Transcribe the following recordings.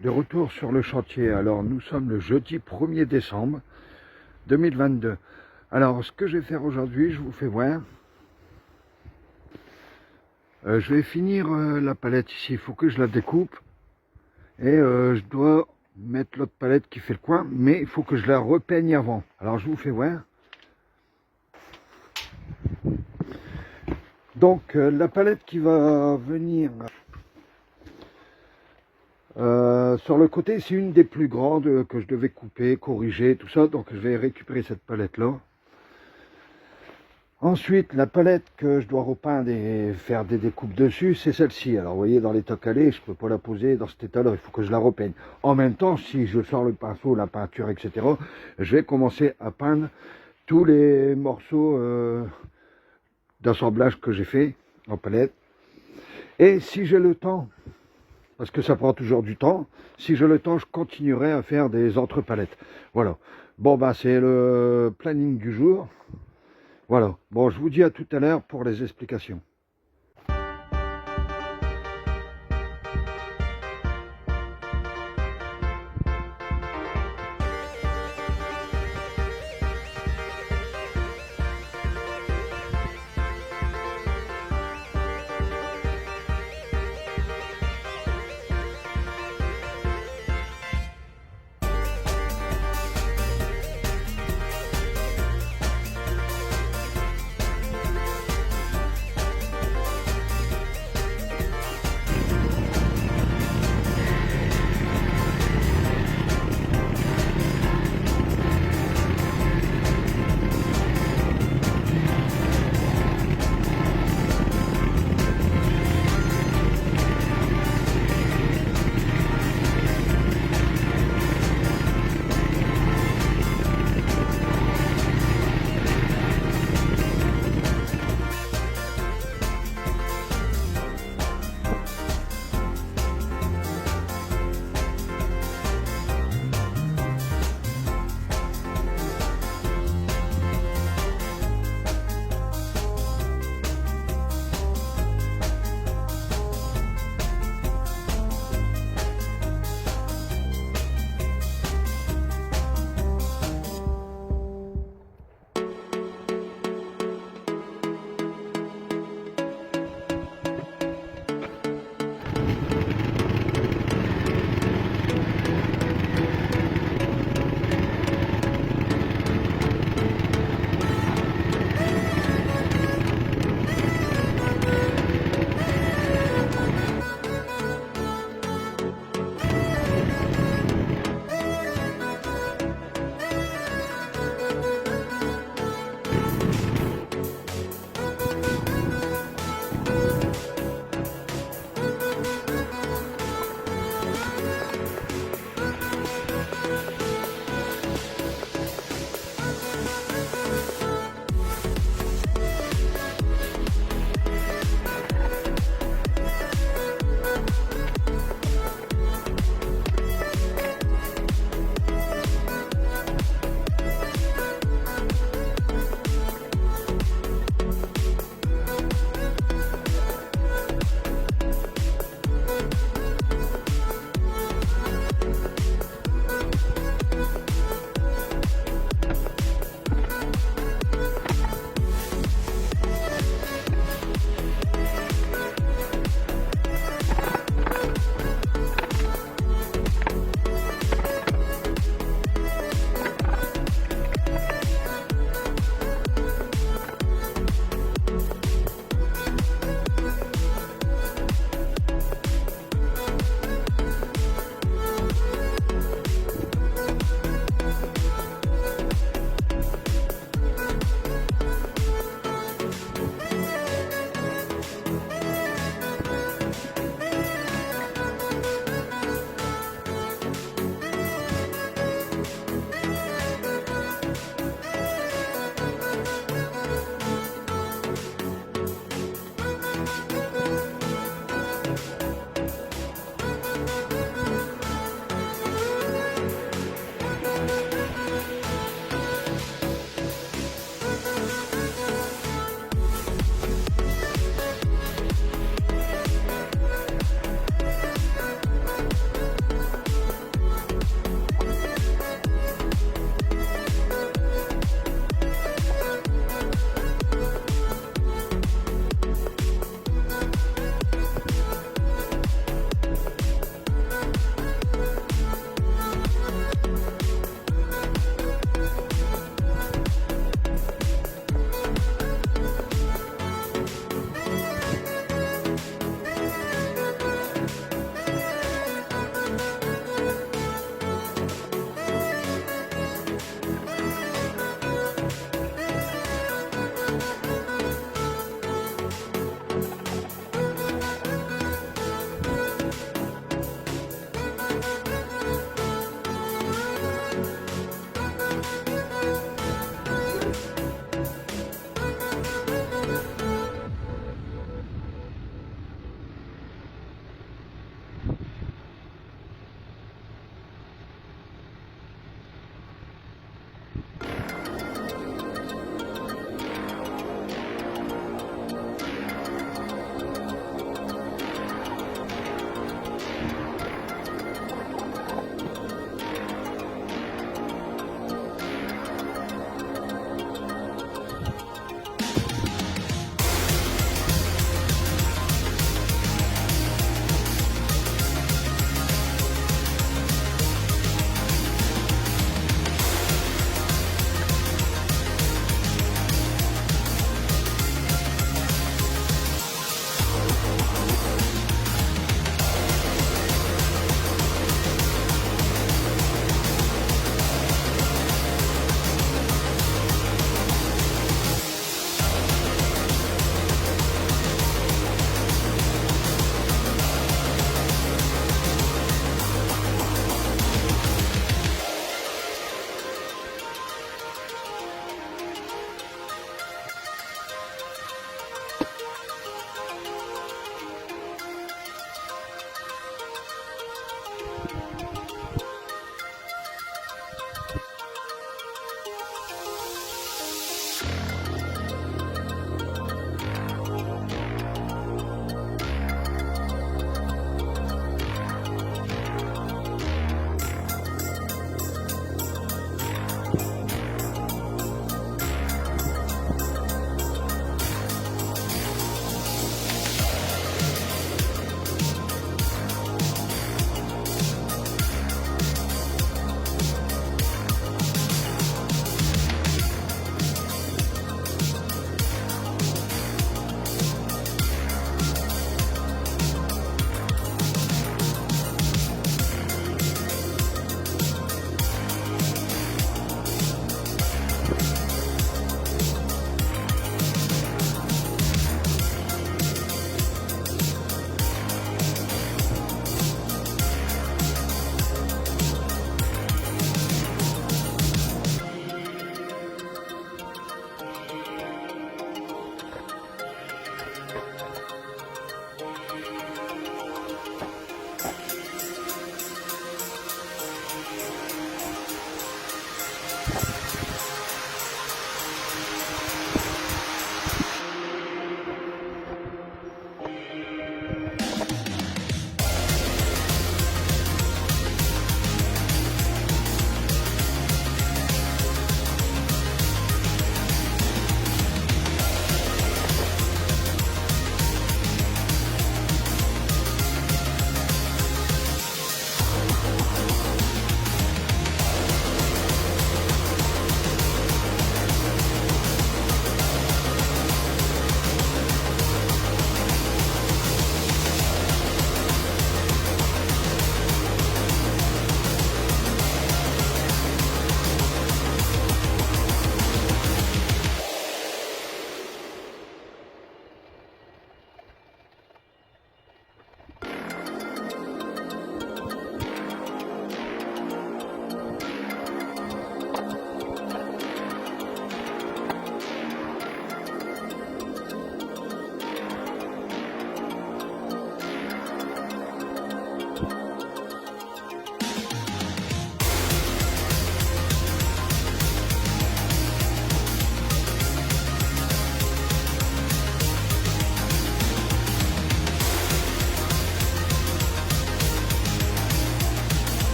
De retour sur le chantier. Alors nous sommes le jeudi 1er décembre 2022. Alors ce que je vais faire aujourd'hui, je vous fais voir. Je vais finir la palette ici, il faut que je la découpe. Et je dois mettre l'autre palette qui fait le coin, mais il faut que je la repeigne avant. Alors je vous fais voir. Donc la palette qui va venir sur le côté, c'est une des plus grandes que je devais couper, corriger, tout ça. Donc je vais récupérer cette palette là. Ensuite, la palette que je dois repeindre et faire des découpes dessus, c'est celle-ci. Alors vous voyez, dans l'état calé, je ne peux pas la poser dans cet état-là, il faut que je la repeigne. En même temps, si je sors le pinceau, la peinture, etc., je vais commencer à peindre tous les morceaux d'assemblage que j'ai fait en palette. Et si j'ai le temps, parce que ça prend toujours du temps, si j'ai le temps, je continuerai à faire des entre-palettes. Voilà. Bon, ben c'est le planning du jour. Voilà. Bon, je vous dis à tout à l'heure pour les explications.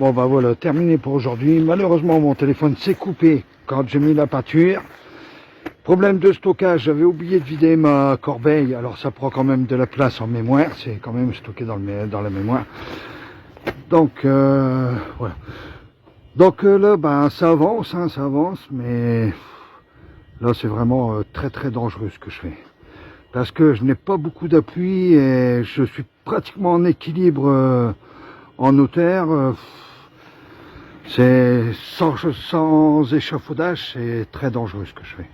Bon bah voilà, terminé pour aujourd'hui. Malheureusement mon téléphone s'est coupé quand j'ai mis la peinture. Problème de stockage, j'avais oublié de vider ma corbeille, alors ça prend quand même de la place en mémoire, c'est quand même stocké dans la mémoire. Donc voilà. Donc là bah ça avance, hein, ça avance, mais là c'est vraiment très très dangereux ce que je fais. Parce que je n'ai pas beaucoup d'appui et je suis pratiquement en équilibre en hauteur. C'est sans échafaudage, c'est très dangereux ce que je fais.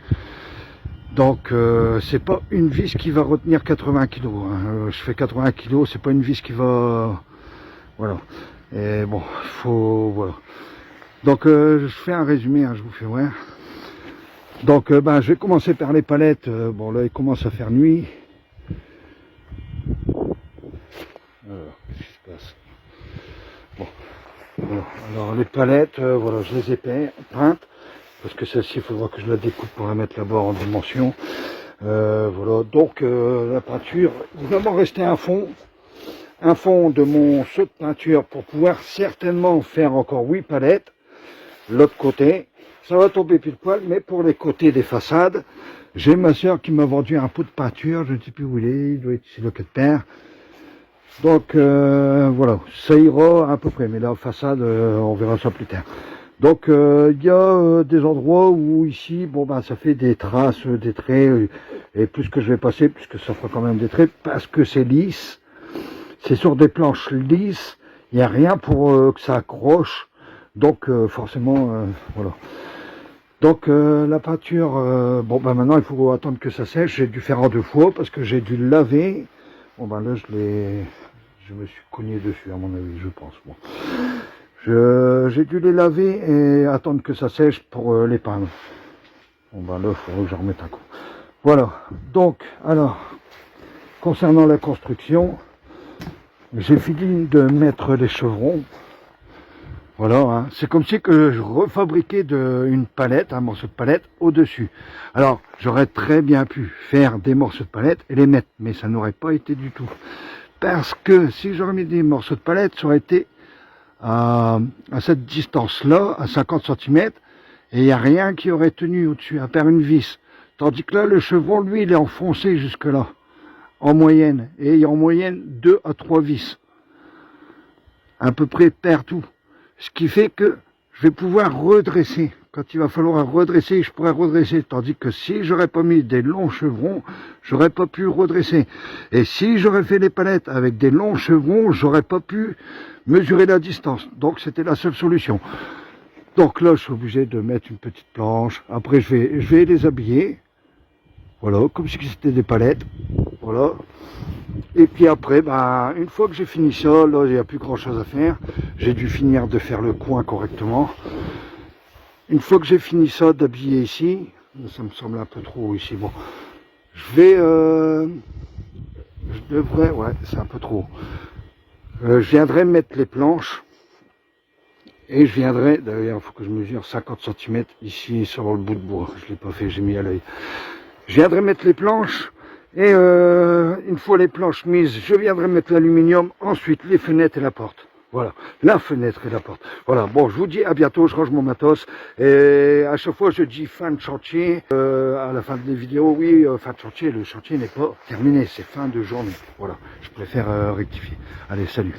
Donc c'est pas une vis qui va retenir 80 kg. Hein. Je fais 80 kg, c'est pas une vis qui va... Voilà. Et bon, faut... Voilà. Donc je fais un résumé, hein, je vous fais voir. Donc ben, je vais commencer par les palettes. Bon là il commence à faire nuit. Alors, qu'est-ce qui se passe? Bon. Voilà. Alors les palettes, voilà, je les ai peintes. Parce que celle-ci, il faudra que je la découpe pour la mettre là-bas en dimension. Voilà, donc la peinture, il va m'en rester un fond de mon seau de peinture pour pouvoir certainement faire encore 8 palettes. L'autre côté, ça va tomber pile poil, mais pour les côtés des façades, j'ai ma soeur qui m'a vendu un pot de peinture, je ne sais plus où il doit être ici le 4 paires. Donc voilà, ça ira à peu près, mais la façade, on verra ça plus tard. Donc il y a des endroits où ici, bon ben ça fait des traces, des traits, et plus que je vais passer, puisque ça fera quand même des traits, parce que c'est lisse, c'est sur des planches lisses, il n'y a rien pour que ça accroche, donc forcément, voilà. Donc la peinture, bon ben maintenant il faut attendre que ça sèche, j'ai dû faire en 2 fois, parce que j'ai dû laver, bon ben là je me suis cogné dessus à mon avis, je pense, bon. J'ai dû les laver et attendre que ça sèche pour les peindre. Bon ben là, il faudra que j'en remette un coup. Voilà, donc, alors, concernant la construction, j'ai fini de mettre les chevrons. Voilà, hein. C'est comme si que je refabriquais une palette, un morceau de palette au-dessus. Alors, j'aurais très bien pu faire des morceaux de palette et les mettre, mais ça n'aurait pas été du tout. Parce que si j'aurais mis des morceaux de palette, ça aurait été à cette distance-là, à 50 cm, et il n'y a rien qui aurait tenu au-dessus, à part une vis. Tandis que là, le chevron, lui, il est enfoncé jusque-là, en moyenne, et il y a en moyenne 2 à 3 vis, à peu près partout. Ce qui fait que je vais pouvoir redresser. Quand il va falloir redresser, je pourrais redresser. Tandis que si j'aurais pas mis des longs chevrons, j'aurais pas pu redresser. Et si j'aurais fait les palettes avec des longs chevrons, j'aurais pas pu mesurer la distance. Donc c'était la seule solution. Donc là, je suis obligé de mettre une petite planche. Après, je vais les habiller. Voilà, comme si c'était des palettes. Voilà. Et puis après, ben, une fois que j'ai fini ça, là, il n'y a plus grand chose à faire. J'ai dû finir de faire le coin correctement. Une fois que j'ai fini ça, d'habiller ici, ça me semble un peu trop ici. Bon, je devrais, ouais, c'est un peu trop. Je viendrai mettre les planches. Et je viendrai, d'ailleurs, il faut que je mesure 50 cm ici sur le bout de bois. Je ne l'ai pas fait, j'ai mis à l'œil. Je viendrai mettre les planches. Et une fois les planches mises, je viendrai mettre l'aluminium, ensuite les fenêtres et la porte. Voilà, la fenêtre et la porte. Voilà, bon, je vous dis à bientôt, je range mon matos. Et à chaque fois, je dis fin de chantier. À la fin des vidéos, oui, fin de chantier, le chantier n'est pas terminé, c'est fin de journée. Voilà, je préfère rectifier. Allez, salut.